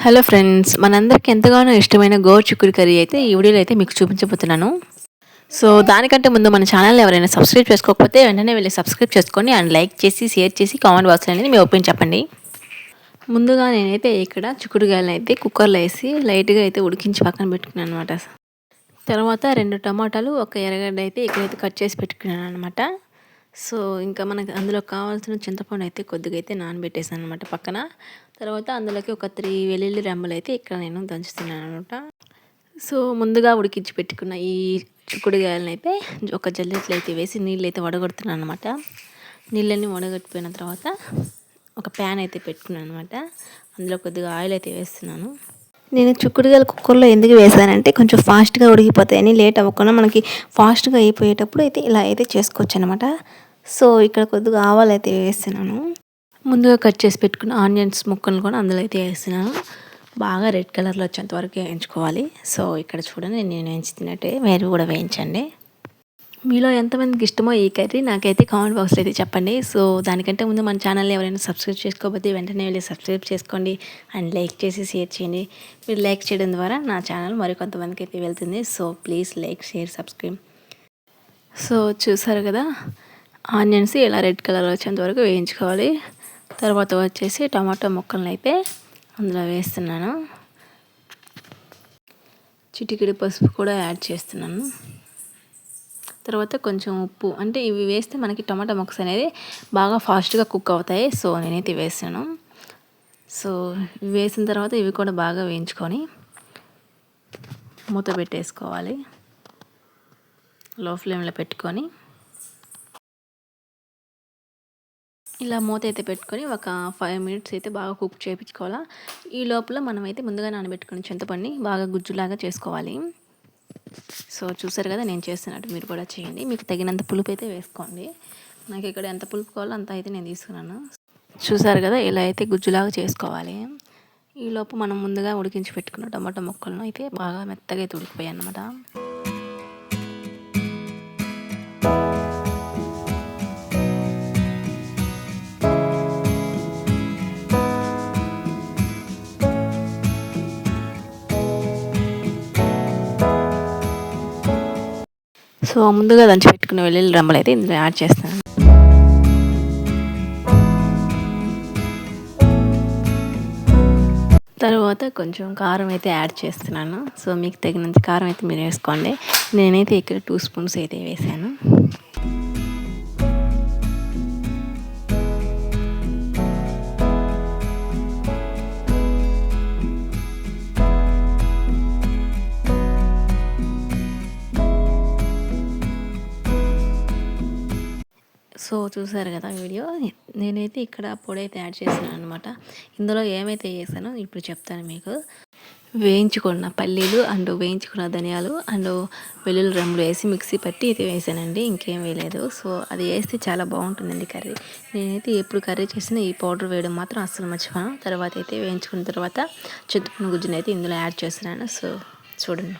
Hello friends, మనందరికీ ఎంతగానో ఇష్టమైన గోరుచిక్కుడు కర్రీ అయితే ఈ వీడియోలో అయితే మీకు చూపించబోతున్నాను. సో దానికంటే ముందు మన ఛానల్ ఎవరైనా సబ్స్క్రైబ్ చేసుకోకపోతే వెంటనే వెళ్ళి సబ్స్క్రైబ్ చేసుకొని అండ్ లైక్ చేసి షేర్ చేసి కామెంట్ బాక్స్లో అనేది మీ ఒపీనియన్ చెప్పండి. ముందుగా నేనైతే ఇక్కడ చిక్కుడుగాయలను అయితే కుక్కర్లో వేసి లైట్గా అయితే ఉడికించి పక్కన పెట్టుకున్నాను అనమాట. తర్వాత 2 టమాటాలు, ఒక ఎర్రగడ్డ అయితే ఇక్కడైతే కట్ చేసి పెట్టుకున్నాను అనమాట. సో ఇంకా మనకి అందులో కావాల్సిన చింతపండు అయితే కొద్దిగా అయితే నానబెట్టేసాను అనమాట పక్కన. తర్వాత అందులోకి ఒక 3 వెల్లుల్లి రెమ్మలు అయితే ఇక్కడ నేను దంచుతున్నాను అనమాట. సో ముందుగా ఉడికించి పెట్టుకున్న ఈ చిక్కుడుగాయలను అయితే ఒక జల్లెట్లో అయితే వేసి నీళ్ళు అయితే వడగొడుతున్నాను అనమాట. నీళ్ళన్నీ వడగట్టిపోయిన తర్వాత ఒక ప్యాన్ అయితే పెట్టుకున్నాను అనమాట. అందులో కొద్దిగా ఆయిల్ అయితే వేస్తున్నాను. నేను చిక్కుడుగాయలు కుక్కర్లో ఎందుకు వేసానంటే కొంచెం ఫాస్ట్గా ఉడికిపోతాయని, లేట్ అవ్వకుండా మనకి ఫాస్ట్గా అయిపోయేటప్పుడు అయితే ఇలా అయితే చేసుకోవచ్చు అనమాట. సో ఇక్కడ కొద్దిగా ఆవాలు అయితే వేస్తున్నాను. ముందుగా కట్ చేసి పెట్టుకున్న ఆనియన్స్ ముక్కలు కూడా అందులో అయితే వేస్తున్నాను. బాగా రెడ్ కలర్లో వచ్చేంత వరకు వేయించుకోవాలి. సో ఇక్కడ చూడండి, నేను వేయించుతున్నట్టే మీరు కూడా వేయించండి. మీలో ఎంతమందికి ఇష్టమో ఈ కర్రీ నాకైతే కామెంట్ బాక్స్లో అయితే చెప్పండి. సో దానికంటే ముందు మన ఛానల్ని ఎవరైనా సబ్స్క్రైబ్ చేసుకోకపోతే వెంటనే వెళ్ళి సబ్స్క్రైబ్ చేసుకోండి అండ్ లైక్ చేసి షేర్ చేయండి. మీరు లైక్ చేయడం ద్వారా నా ఛానల్ మరికొంతమందికి అయితే వెళ్తుంది. So please like, share, subscribe. So చూసారు కదా, ఆనియన్స్ ఇలా రెడ్ కలర్ వచ్చేంత వరకు వేయించుకోవాలి. తర్వాత వచ్చేసి టమాటో ముక్కలను అయితే అందులో వేస్తున్నాను. చిటికెడు పసుపు కూడా యాడ్ చేస్తున్నాను. తర్వాత కొంచెం ఉప్పు, అంటే ఇవి వేస్తే మనకి టమాటా ముక్కస్ అనేది బాగా ఫాస్ట్గా కుక్ అవుతాయి. సో నేనైతే వేసాను. సో ఇవి వేసిన తర్వాత ఇవి కూడా బాగా వేయించుకొని మూత పెట్టేసుకోవాలి. లో ఫ్లేమ్లో పెట్టుకొని ఇలా మూత అయితే పెట్టుకొని ఒక 5 మినిట్స్ అయితే బాగా కుక్ చేయించుకోవాలా. ఈ లోపల మనమైతే ముందుగా నానబెట్టుకుని చింతపండుని బాగా గుజ్జులాగా చేసుకోవాలి. సో చూసారు కదా, నేను చేస్తున్నట్టు మీరు కూడా చేయండి. మీకు తగినంత పులుపు అయితే వేసుకోండి. నాకు ఇక్కడ ఎంత పులుపు కావాలో అంత అయితే నేను తీసుకున్నాను. చూసారు కదా, ఇలా అయితే గుజ్జులాగా చేసుకోవాలి. ఈ లోపు మనం ముందుగా ఉడికించి పెట్టుకున్న టమాటా ముక్కలను అయితే బాగా మెత్తగా అయితే ఉడికిపోయాయి అన్నమాట. సో ముందుగా దంచి పెట్టుకున్న వెల్లుల్లి రెమ్మలు అయితే ఇందులో యాడ్ చేస్తాను. తర్వాత కొంచెం కారం అయితే యాడ్ చేస్తున్నాను. సో మీకు తగినంత కారం అయితే మీరు వేసుకోండి. నేనైతే ఇక్కడ 2 స్పూన్స్ అయితే వేసాను. సో చూసారు కదా వీడియో, నేనైతే ఇక్కడ పొడి అయితే యాడ్ చేశాను అనమాట. ఇందులో ఏమైతే వేసానో ఇప్పుడు చెప్తాను మీకు. వేయించుకున్న పల్లీలు అండ్ వేయించుకున్న ధనియాలు అండ్ వెల్లుల్లి రెమ్మలు వేసి మిక్సీ పట్టి అయితే వేసానండి, ఇంకేం వేయలేదు. సో అది వేస్తే చాలా బాగుంటుందండి కర్రీ. నేనైతే ఎప్పుడు కర్రీ చేసినా ఈ పౌడర్ వేయడం మాత్రం అస్సలు మర్చిపోను. తర్వాత అయితే వేయించుకున్న తర్వాత చింతపండు గుజ్జుని అయితే ఇందులో యాడ్ చేస్తున్నాను. సో చూడండి.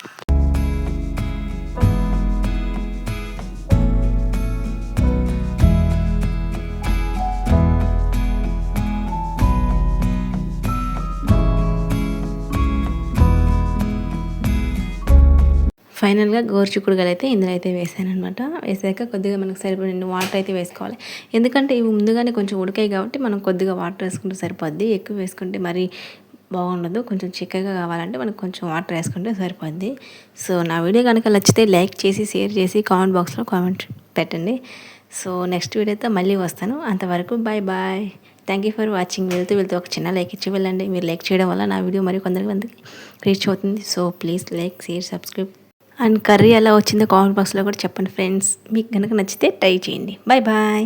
ఫైనల్గా గోరుచిక్కుడుకాయలు అయితే ఇందులో అయితే వేసాను అనమాట. వేసాక కొద్దిగా మనకు సరిపడిన వాటర్ అయితే వేసుకోవాలి. ఎందుకంటే ఇవి ముందుగానే కొంచెం ఉడికాయి కాబట్టి మనం కొద్దిగా వాటర్ వేసుకుంటే సరిపోద్ది. ఎక్కువ వేసుకుంటే మరీ బాగుండదు. కొంచెం చిక్కగా కావాలంటే మనకు కొంచెం వాటర్ వేసుకుంటే సరిపోద్ది. సో నా వీడియో కనుక నచ్చితే లైక్ చేసి షేర్ చేసి కామెంట్ బాక్స్లో కామెంట్ పెట్టండి. సో నెక్స్ట్ వీడియోతో మళ్ళీ వస్తాను. అంతవరకు bye bye. Thank you for watching. వెళ్తూ ఒక చిన్న లైక్ ఇచ్చి వెళ్ళండి. మీరు లైక్ చేయడం వల్ల నా వీడియో మరి కొందరికి రీచ్ అవుతుంది. So please like, share, subscribe and curry ఎలా వచ్చిందో కామెంట్ బాక్స్లో కూడా చెప్పండి ఫ్రెండ్స్. మీకు కనుక నచ్చితే ట్రై చేయండి. Bye bye.